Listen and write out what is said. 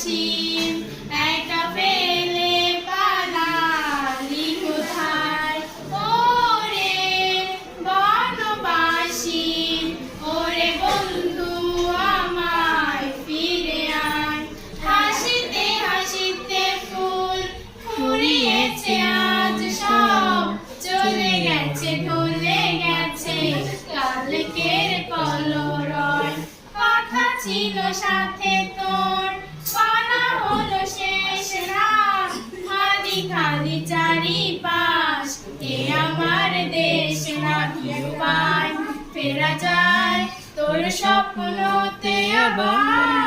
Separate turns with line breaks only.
বাসি একা ফেলে পালালি কোথায় ওরে বনবাসী ওরে বন্ধু আমায় ফিরে আয় হাসিতে হাসিতে ফুল ফুরিয়েছে আজ সব চলে গেছে ভুলে গেছে কালকের কলরব কথা ছিল সাথে তোর পানা হলো শেষ রাত খালি খালি চারিপাশ এ আমার দেশ না কি উপায় ফেরা যায় তোর স্বপ্নতে আবার